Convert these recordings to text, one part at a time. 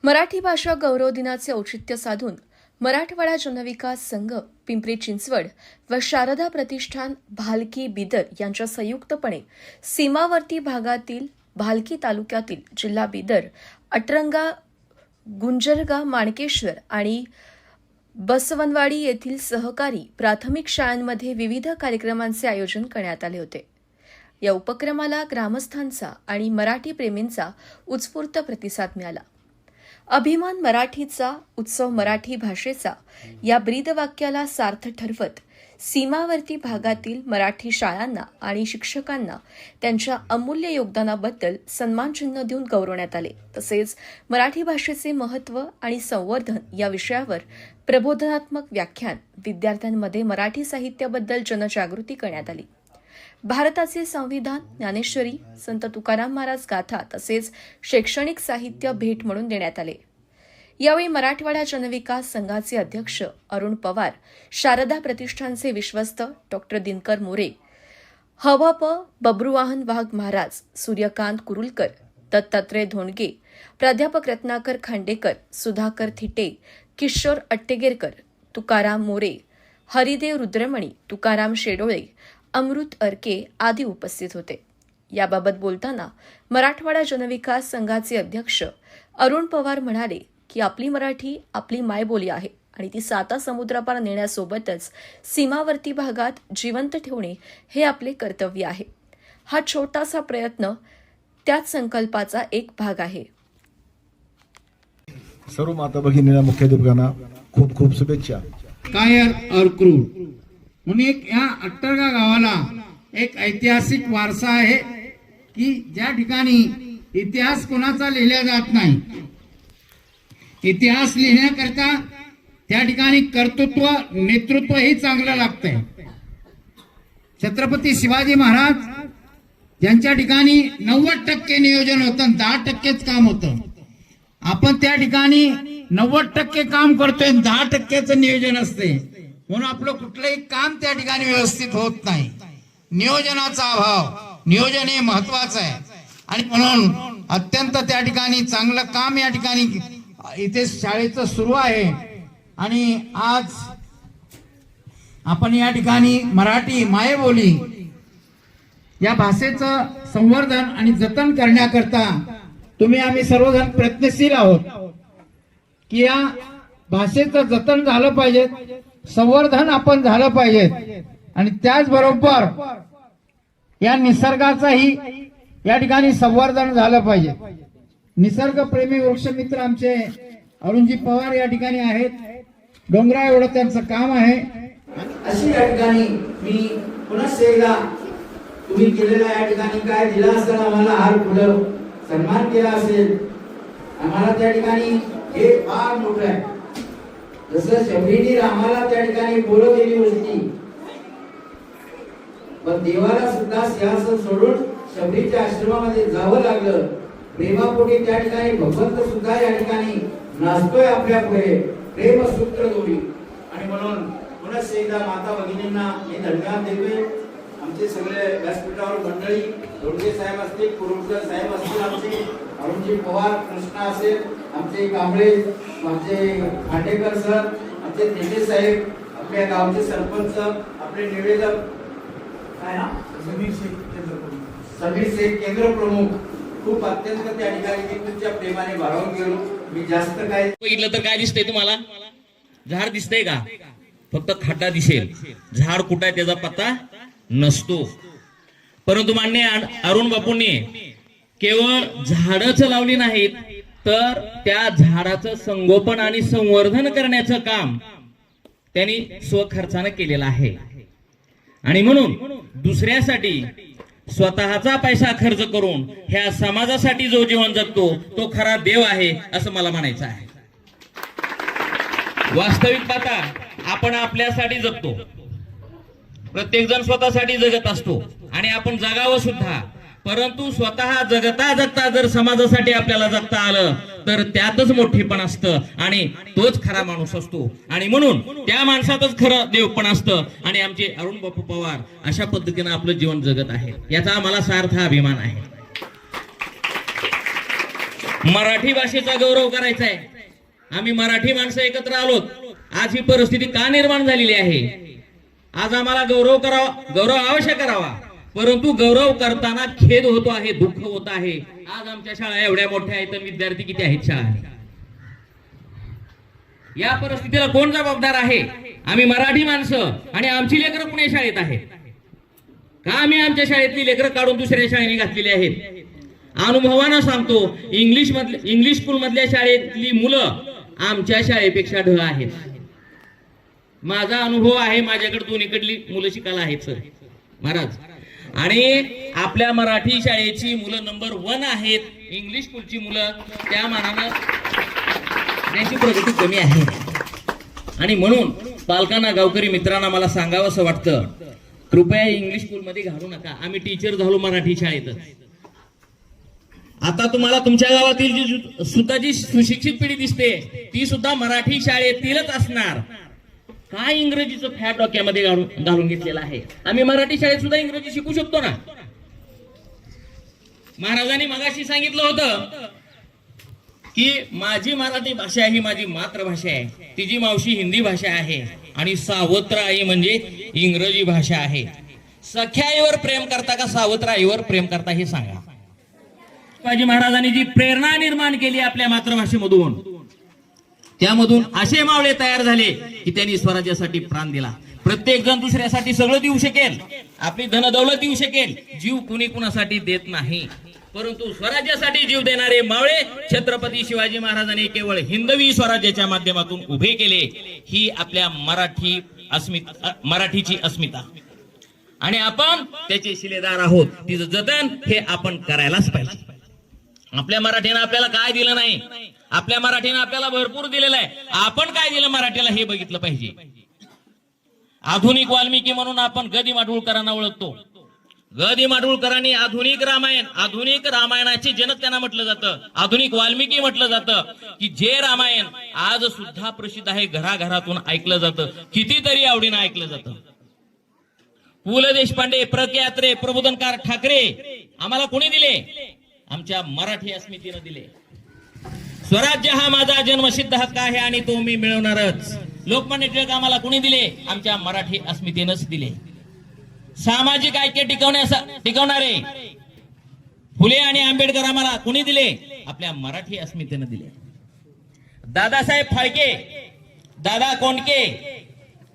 मराठी भाषा गौरव दिनाचे औचित्य साधून मराठवाडा जनविकास संघ पिंपरी चिंचवड व शारदा प्रतिष्ठान भालकी बिदर यांच्या संयुक्तपणे सीमावर्ती भागातील भालकी तालुक्यातील जिल्हा बिदर, अटरंगा, गुंजरगा, माणकेश्वर आणि बसवनवाडी येथील सहकारी प्राथमिक शाळांमध्ये विविध कार्यक्रमांचे आयोजन करण्यात आले होते। या उपक्रमाला ग्रामस्थांचा आणि मराठी प्रेमींचा उत्स्फूर्त प्रतिसाद मिळाला। अभिमान मराठीचा, उत्सव मराठी भाषेचा या ब्रीदवाक्याला सार्थ ठरवत सीमावर्ती भागातील मराठी शाळांना आणि शिक्षकांना त्यांच्या अमूल्य योगदानाबद्दल सन्मानचिन्ह देऊन गौरवण्यात आले। तसेच मराठी भाषेचे महत्त्व आणि संवर्धन या विषयावर प्रबोधनात्मक व्याख्यान, विद्यार्थ्यांमध्ये मराठी साहित्याबद्दल जनजागृती करण्यात आली। भारताचे संविधान, ज्ञानेश्वरी, संत तुकाराम महाराज गाथा तसेच शैक्षणिक साहित्य भेट म्हणून देण्यात आले। यावेळी मराठवाडा जनविकास संघाचे अध्यक्ष अरुण पवार, शारदा प्रतिष्ठानचे विश्वस्त डॉ. दिनकर मोरे, हवप बब्रुवाहन वाघ महाराज, सूर्यकांत कुरुलकर, दत्तात्रय धोंडगे, प्राध्यापक रत्नाकर खांडेकर, सुधाकर थिटे, किशोर अट्टेगेरकर, तुकाराम मोरे, हरिदेव रुद्रमणी, तुकाराम शेडोळे, अमृत अर्के आदी उपस्थित होते। याबाबत बोलताना मराठवाडा जनविकास संघाचे अध्यक्ष अरुण पवार म्हणाले की आपली मराठी आपली मायबोली आहे आणि ती साता समुद्रापार नेण्यासोबतच सीमावर्ती भागात जिवंत ठेवणे हे आपले कर्तव्य आहे। हा छोटासा प्रयत्न त्याच संकल्पाचा एक भाग आहे। सर्व माता भगिनींना, मुख्याध्यापकांना खूप खूप शुभेच्छा। कायर और क्रूर म्हणून एक या अट्टरगा गावाला एक ऐतिहासिक वारसा आहे की ज्या ठिकाणी इतिहास कोणाचा लिहिला जात नाही। इतिहास लिहिण्याकरता त्या ठिकाणी कर्तृत्व, नेतृत्व हे चांगलं लागतंय। छत्रपती शिवाजी महाराज यांच्या ठिकाणी 90% नियोजन होतं, 10%च काम होतं। आपण त्या ठिकाणी 90% काम करतोय, 10%च नियोजन असते, म्हणून आपलं कुठलंही काम त्या ठिकाणी व्यवस्थित होत नाही। नियोजनाचा अभाव, नियोजन हे महत्वाचं आहे आणि म्हणून अत्यंत त्या ठिकाणी चांगलं काम या ठिकाणी इथे शाळेचं सुरू आहे। आणि आज आपण या ठिकाणी मराठी मायबोली या भाषेचं संवर्धन आणि जतन करण्याकरता तुम्ही आम्ही सर्वजण प्रयत्नशील आहोत की या भाषेचं जतन झालं पाहिजे, संवर्धन आपण झालं पाहिजे आणि त्याचबरोबर या निसर्गाचंही या ठिकाणी संवर्धन झालं पाहिजे। निसर्ग प्रेमी वृक्षमित्र आमचे अरुणजी पवार या ठिकाणी आहेत, डोंगरा एवढं त्यांचं काम आहे। अशी या ठिकाणी मी पुन्हा एकदा तुम्ही केलेला या ठिकाणी काय दिला असेल, आम्हाला हार फुलं सन्मान केला असेल, आम्हाला त्या ठिकाणी हे फार मोठं आहे। जसं शबरीने रामाला त्या ठिकाणी बोलत दिली होती, पण देवाला सुद्धा सिंहासन सोडून शबरीच्या आश्रमामध्ये जावं लागलं। प्रेमापोटी त्या ठिकाणी भगवंत सुद्धा या ठिकाणी नाचतोय आपल्या पुढे, प्रेम सूत्र जोडी। आणि म्हणून पुन्हा एकदा माता भगिनींना मी धन्यवाद देतोय। आमचे सगळे व्यासपीठावर मंडळी, धोंडगे साहेब असतील, कुरुलकर साहेब असतील, आमचे अरुणजी पवार, कृष्णा असेल, आमचे कांबळे, आमचे खांडेकर सर, आमचे थिटे साहेब, आपल्या गावचे सरपंच, आपले निवेदक काय ना समीर शेख केंद्र प्रमुख, खूप अत्यंत त्या ठिकाणी मी तुमच्या प्रेमाने भारावून गेलो। मी जास्त काय बघितलं तर काय दिसतंय तुम्हाला? झाड दिसतंय का? फक्त खाटा दिसेल, झाड कुठं आहे त्याचा पत्ता नसतो। परंतु मान्य अरुण बापूंनी केवळ झाडच लावली नाहीत, तर त्या झाडाचं संगोपन आणि संवर्धन करण्याचं काम त्यांनी स्वखर्चाने केलेलं आहे। आणि म्हणून दुसऱ्यासाठी स्वतःचा पैसा खर्च करून ह्या समाजासाठी जो जीवन जगतो तो खरा देव आहे असं मला म्हणायचं आहे। वास्तविक पाहता आपण आपल्यासाठी जगतो, प्रत्येक जण स्वतःसाठी जगत असतो आणि आपण जगावं सुद्धा, परंतु स्वतः जगता जगता जर समाजासाठी आपल्याला जगता आलं तर त्यातच मोठेपण असतं आणि तोच खरा माणूस असतो। आणि म्हणून त्या माणसातच खरं देवपण असतं आणि आमचे अरुण बापू पवार अशा पद्धतीने आपलं जीवन जगत आहे, याचा आम्हाला सार्थ अभिमान आहे। मराठी भाषेचा गौरव करायचा आहे. आम्ही मराठी माणसं एकत्र आलोत. आज ही परिस्थिती का निर्माण झालेली आहे? आज आम्हाला गौरव अवश्य करावा, परंतु गौरव करताना खेद होतो आहे, दुःख होत आहे. आज आमच्या शाळा एवढ्या मोठ्या आहेत, तर विद्यार्थी किती आहेत शाळा? या परिस्थितीला कोण जबाबदार आहे? आम्ही मराठी माणसं आणि आमची लेकरं पुणे शाळेत आहेत का? आम्ही आमच्या शाळेतली लेकरं काढून दुसऱ्या शाळेने घातलेली आहेत. अनुभवानं सांगतो, इंग्लिश स्कूल मधल्या शाळेतली मुलं आमच्या शाळेपेक्षा ढ आहेत. माझा अनुभव आहे, माझ्याकडे दोन्हीकडली मुलं शिकायला आहेत सर महाराज. आणि आपल्या मराठी शाळेची मुलं नंबर 1 आहेत. इंग्लिश स्कूलची मुलं त्या मानानं त्यांची प्रगती कमी आहे. आणि म्हणून पालकांना, गावकरी मित्रांना मला सांगावं असं वाटतं, कृपया इंग्लिश स्कूल मध्ये घालू नका. आम्ही टीचर झालो मराठी शाळेतच. आता तुम्हाला तुमच्या गावातील जी सुद्धा जी सुशिक्षित पिढी दिसते ती सुद्धा मराठी शाळेतीलच असणार. काय इंग्रजीचं फॅट डोक्यामध्ये घालून घेतलेलं आहे? आम्ही मराठी शाळेत सुद्धा इंग्रजी शिकू शकतो ना. महाराजांनी मगाशी सांगितलं होतं की माझी मराठी भाषा ही माझी मातृभाषा आहे, तिची मावशी हिंदी भाषा आहे आणि सावत्र आई म्हणजे इंग्रजी भाषा आहे. सख्या आईवर प्रेम करता का सावत्र आईवर प्रेम करता हे सांगा. शिवाजी महाराजांनी जी प्रेरणा निर्माण केली आपल्या मातृभाषेमधून, त्यामधून असे मावळे तयार झाले की त्यांनी स्वराज्यासाठी प्राण दिला. प्रत्येक जण दुसऱ्यासाठी सगळं देऊ शकेल, आपली धनदौलत देऊ शकेल, जीव कुणी कुणासाठी देत नाही. परंतु स्वराज्यासाठी जीव देणारे मावळे छत्रपती शिवाजी महाराजांनी केवळ हिंदवी स्वराज्याच्या माध्यमातून उभे केले. ही आपल्या मराठीची अस्मिता आणि आपण त्याचे शिलेदार आहोत. तिचं जतन हे आपण करायलाच पाहिजे. आपल्या मराठीनं आपल्याला काय दिलं नाही, आपल्या मराठीनं आपल्याला भरपूर दिलेलं आहे. आपण काय दिलं मराठीला हे बघितलं पाहिजे. आधुनिक वाल्मिकी म्हणून आपण गदी माडगुळकरांना ओळखतो. गदी माडगुळकरांनी आधुनिक रामायणाचे जनक त्यांना म्हटलं जातं, आधुनिक वाल्मिकी म्हटलं जातं. की जे रामायण आज सुद्धा प्रसिद्ध आहे, घराघरातून ऐकलं जातं, कितीतरी आवडीनं ऐकलं जातं. पु ल देशपांडे, प्र के यात्रे, प्रबोधनकार ठाकरे आम्हाला कोणी दिले? आमच्या मराठी अस्मितेनं दिले. स्वराज्य हा माझा जन्मसिद्ध हक्क आहे आणि तो मी मिळवणारच. लोकमान्य टिळक आम्हाला कोणी दिले? आमच्या मराठी अस्मितेनंच दिले. सामाजिक ऐक्य टिकवणारे फुले आणि आंबेडकर आम्हाला कोणी दिले? आपल्या मराठी अस्मितेनं दिले. दादासाहेब फाळके, दादा कोंडके,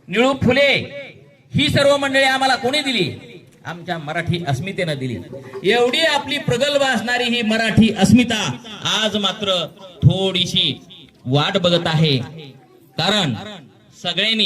निळू फुले ही सर्व मंडळी आम्हाला कोणी दिली? आमच्या मराठी अस्मितेनं दिली. एवढी आपली प्रगल्भ असणारी ही मराठी अस्मिता आज मात्र थोडीशी वाट बघत आहे. कारण सगळ्यांनी